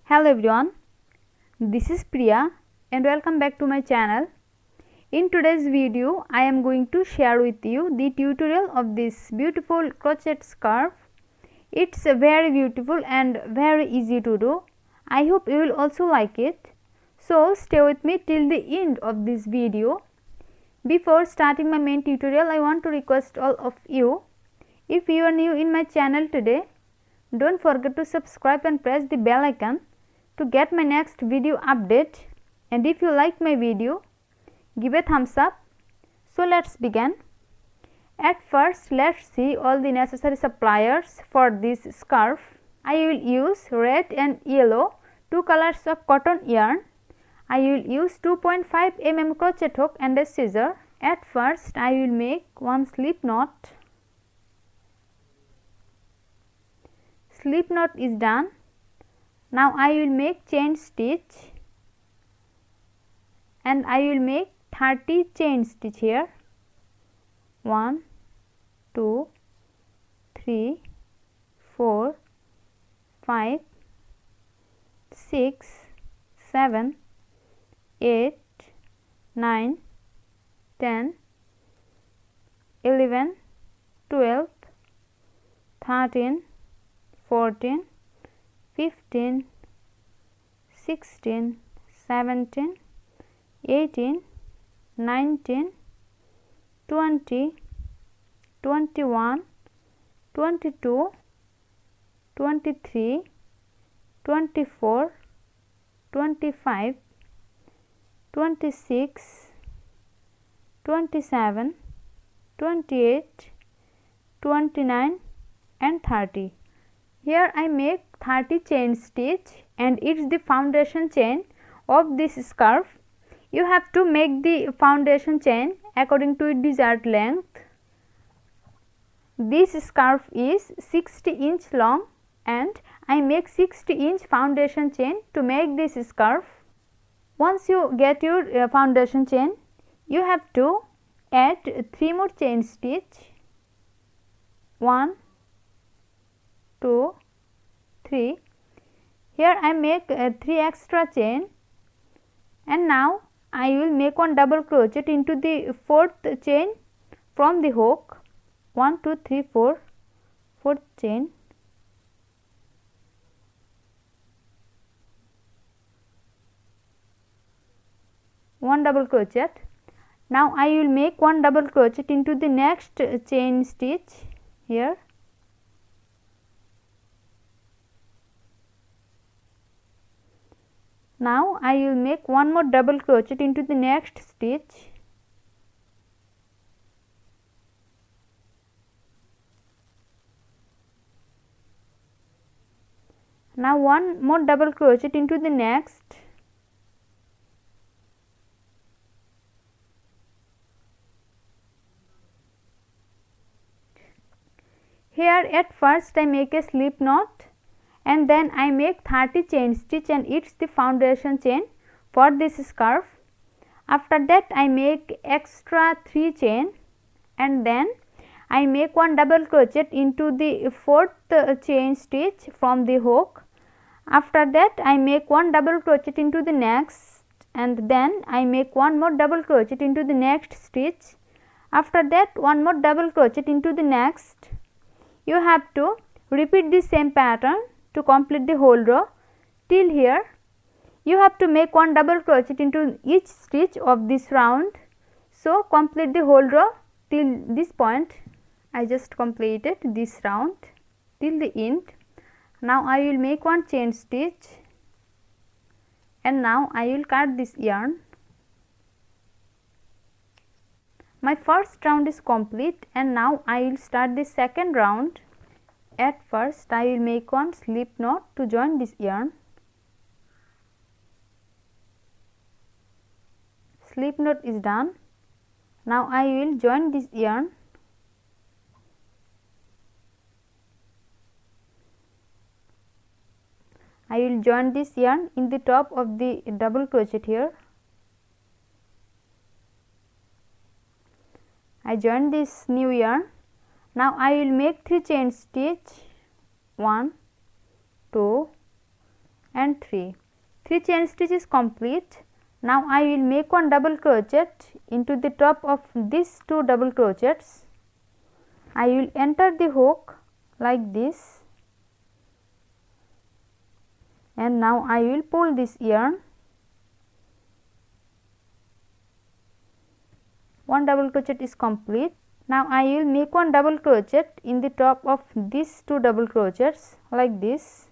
Hello everyone, this is Priya and welcome back to my channel. In today's video, I am going to share with you the tutorial of this beautiful crochet scarf. It's very beautiful and very easy to do. I hope you will also like it. So stay with me till the end of this video. Before starting my main tutorial, I want to request all of you, if you are new in my channel today, don't forget to subscribe and press the bell icon to get my next video update, and if you like my video, give a thumbs up. So let's begin. At first, let's see all the necessary supplies for this scarf. I will use red and yellow, two colors of cotton yarn. I will use 2.5 mm crochet hook and a scissor. At first, I will make one slip knot. Slip knot is done. Now I will make chain stitch and I will make 30 chain stitch here. 1, 2, 3, 4, 5, 6, 7, 8, 9, 10, 11, 12, 13, 14, 15, 16, 17, 18, 19, 20, 21, 22, 23, 24, 25, 26, 27, 28, 29 and 30. Here I make 30 chain stitch and it is the foundation chain of this scarf. You have to make the foundation chain according to its desired length. This scarf is 60-inch long and I make 60-inch foundation chain to make this scarf. Once you get your foundation chain, you have to add 3 more chain stitch. 1, 2, 3. Here I make 3 extra chain and now I will make one double crochet into the 4th chain from the hook. 1, 2, 3, 4, 4th chain. One double crochet. Now I will make one double crochet into the next chain stitch here. Now I will make one more double crochet into the next stitch. Now one more double crochet into the next. Here at first I make a slip knot and then I make 30 chain stitch and it's the foundation chain for this scarf. After that I make extra 3 chain and then I make one double crochet into the 4th chain stitch from the hook. After that I make one double crochet into the next and then I make one more double crochet into the next stitch. After that one more double crochet into the next. You have to repeat the same pattern to complete the whole row till here. You have to make one double crochet into each stitch of this round. So complete the whole row till this point. I just completed this round till the end. Now I will make one chain stitch and now I will cut this yarn. My first round is complete and now I will start the second round. At first I will make one slip knot to join this yarn. Slip knot is done. Now I will join this yarn. I will join this yarn in the top of the double crochet here. I join this new yarn. Now I will make 3 chain stitch, 1, 2 and 3. 3 chain stitch is complete. Now I will make one double crochet into the top of these 2 double crochets. I will enter the hook like this, and now I will pull this yarn. One double crochet is complete. Now I will make one double crochet in the top of these 2 double crochets like this.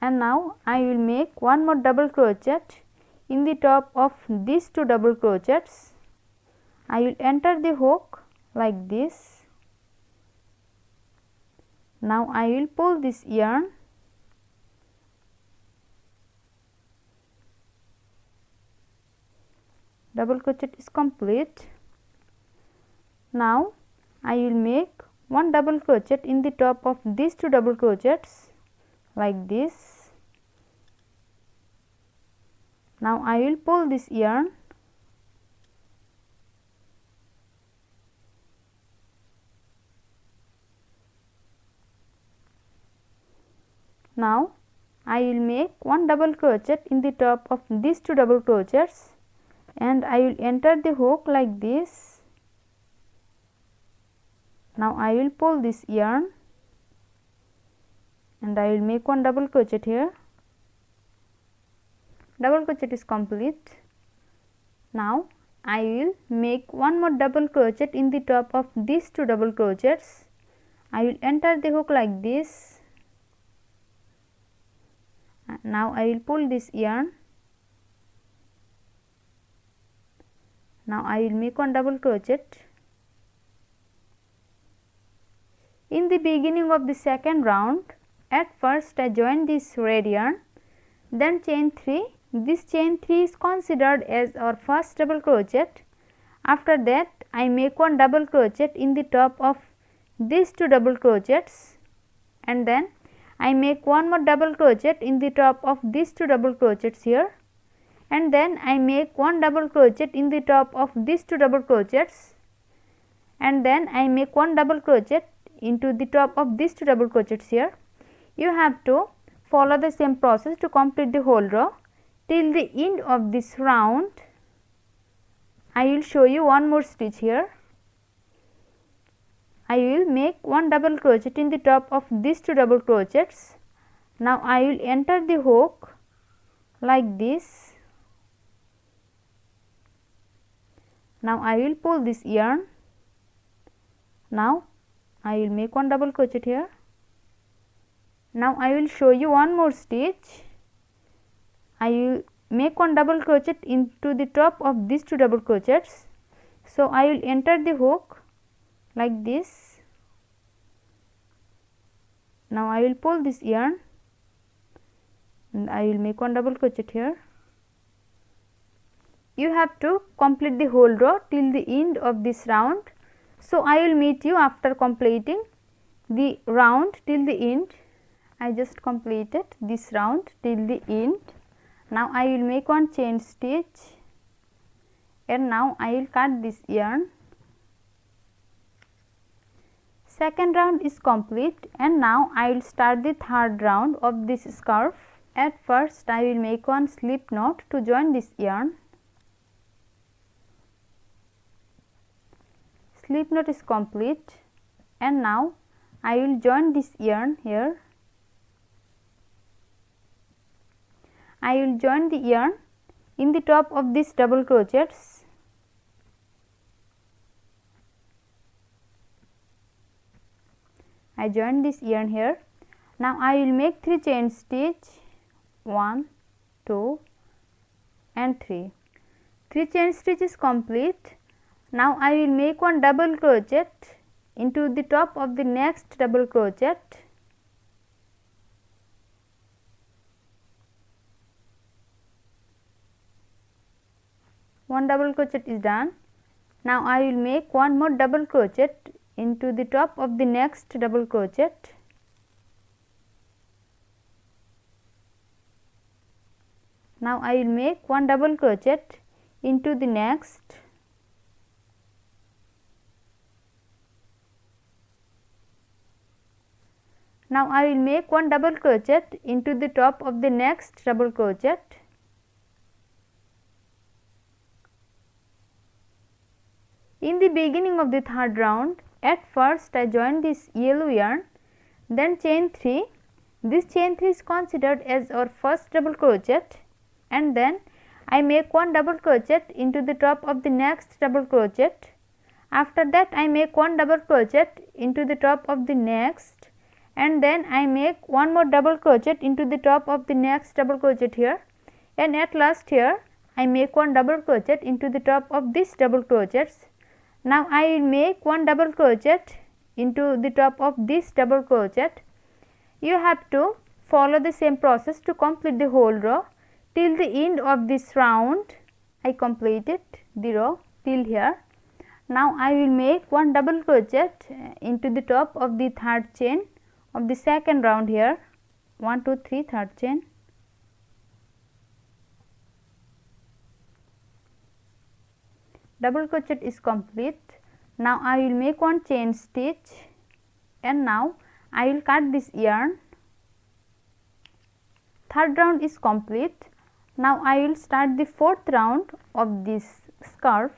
And now I will make one more double crochet in the top of these 2 double crochets. I will enter the hook like this. Now I will pull this yarn. Double crochet is complete. Now I will make one double crochet in the top of these 2 double crochets like this. Now I will pull this yarn. Now I will make one double crochet in the top of these 2 double crochets, and I will enter the hook like this. Now I will pull this yarn, and I will make one double crochet here. Double crochet is complete. Now I will make one more double crochet in the top of these 2 double crochets. I will enter the hook like this. Now I will pull this yarn. Now I will make one double crochet. In the beginning of the second round, at first I join this red yarn, then chain 3. This chain 3 is considered as our first double crochet. After that I make one double crochet in the top of these 2 double crochets, and then I make one more double crochet in the top of these 2 double crochets here, and then I make one double crochet in the top of these 2 double crochets, and then I make one double crochet into the top of these 2 double crochets here. You have to follow the same process to complete the whole row till the end of this round. I will show you one more stitch here. I will make one double crochet in the top of these 2 double crochets. Now I will enter the hook like this. Now I will pull this yarn. Now I will make one double crochet here. Now I will show you one more stitch. I will make one double crochet into the top of these 2 double crochets. So I will enter the hook like this. Now I will pull this yarn, and I will make one double crochet here. You have to complete the whole row till the end of this round. So I will meet you after completing the round till the end. I just completed this round till the end. Now I will make one chain stitch, and now I will cut this yarn. Second round is complete, and now I will start the third round of this scarf. At first I will make one slip knot to join this yarn. Slip knot is complete, and now I will join this yarn here. I will join the yarn in the top of these double crochets. I join this yarn here. Now I will make 3 chain stitch, 1, 2 and 3. 3 chain stitch is complete. Now I will make one double crochet into the top of the next double crochet. One double crochet is done. Now I will make one more double crochet into the top of the next double crochet. Now I will make one double crochet into the next. Now I will make one double crochet into the top of the next double crochet. In the beginning of the third round, at first I join this yellow yarn, then chain 3. This chain 3 is considered as our first double crochet, and then I make one double crochet into the top of the next double crochet. After that I make one double crochet into the top of the next, and then I make one more double crochet into the top of the next double crochet here, and at last here I make one double crochet into the top of this double crochets. Now I will make one double crochet into the top of this double crochet. You have to follow the same process to complete the whole row till the end of this round. I completed the row till here. Now I will make one double crochet into the top of the third chain of the second round here. 1 2 3 third chain. Double crochet is complete. Now I will make one chain stitch, and now I will cut this yarn. Third round is complete. Now I will start the fourth round of this scarf.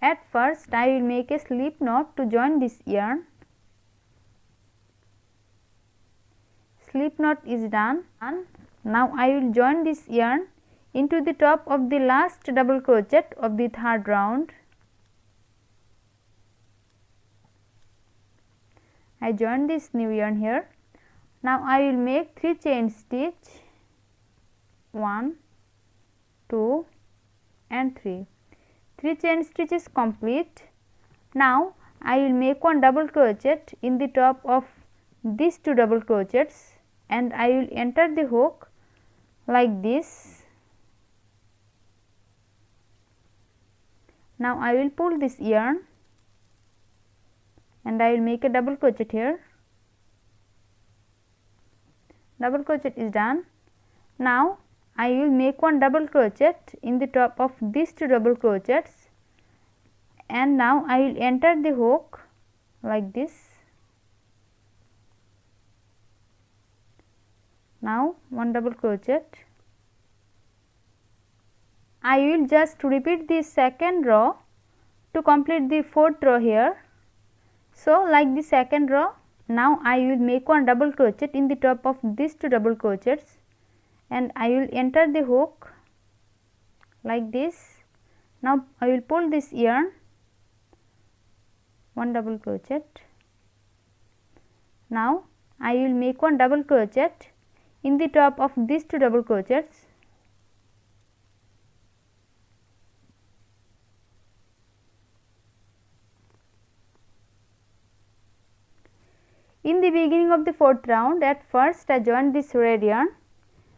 At first I will make a slip knot to join this yarn. Slip knot is done, and now I will join this yarn into the top of the last double crochet of the third round. I join this new yarn here. Now I will make 3 chain stitch, 1 2 and 3. 3 chain stitches complete. Now I will make one double crochet in the top of these 2 double crochets, and I will enter the hook like this. Now I will pull this yarn, and I will make a double crochet here. Double crochet is done. Now I will make one double crochet in the top of these 2 double crochets, and now I will enter the hook like this. Now one double crochet. I will just repeat the second row to complete the fourth row here. So like the second row, now I will make one double crochet in the top of these 2 double crochets, and I will enter the hook like this. Now I will pull this yarn, one double crochet. Now I will make one double crochet in the top of these 2 double crochets. In the beginning of the fourth round, at first I join this red yarn,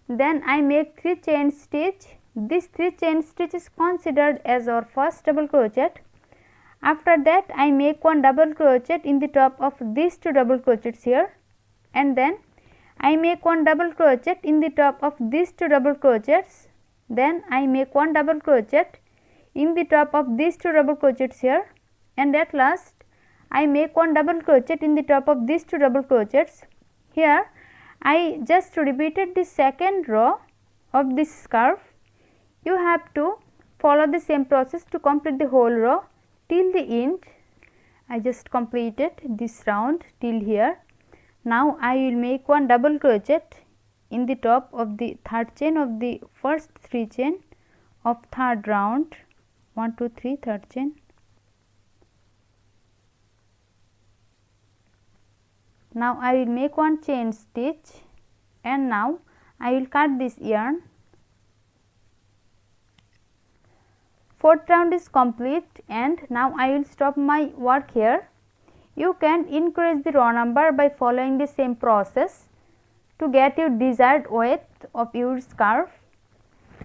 then I make 3 chain stitch. This 3 chain stitch is considered as our first double crochet. After that I make one double crochet in the top of these 2 double crochets here, and then I make one double crochet in the top of these 2 double crochets. Then I make one double crochet in the top of these 2 double crochets here, and at last I make one double crochet in the top of these 2 double crochets. Here I just repeated the second row of this scarf. You have to follow the same process to complete the whole row till the end. I just completed this round till here. Now I will make one double crochet in the top of the third chain of the first 3 chain of third round. 1 2 3 third chain. Now I will make one chain stitch, and now I will cut this yarn. Fourth round is complete, and now I will stop my work here. You can increase the row number by following the same process to get your desired width of your scarf.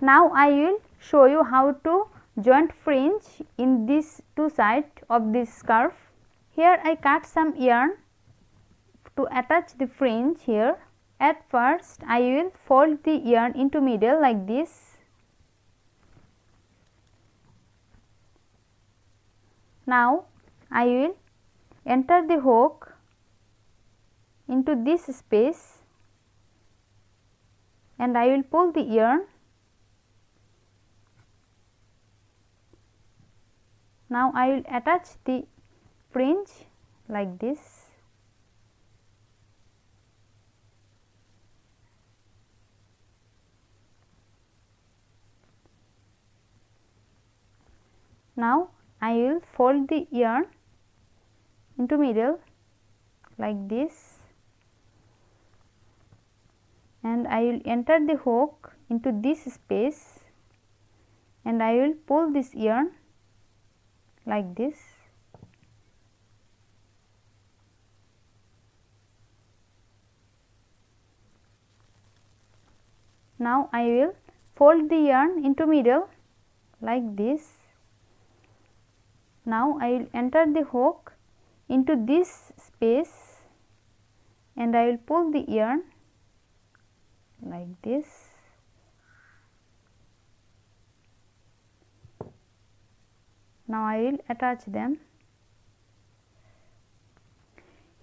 Now I will show you how to joint fringe in these 2 sides of this scarf. Here I cut some yarn to attach the fringe here. At first I will fold the yarn into middle like this. Now I will enter the hook into this space and I will pull the yarn. Now I will attach the fringe like this. Now I will fold the yarn into middle like this and I will enter the hook into this space and I will pull this yarn like this. Now I will fold the yarn into middle like this. Now I will enter the hook into this space and I will pull the yarn like this. Now I will attach them.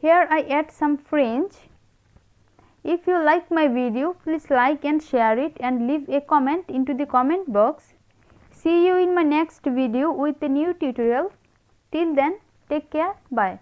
Here I add some fringe. If you like my video, please like and share it and leave a comment into the comment box. See you in my next video with a new tutorial. Till then, take care. Bye.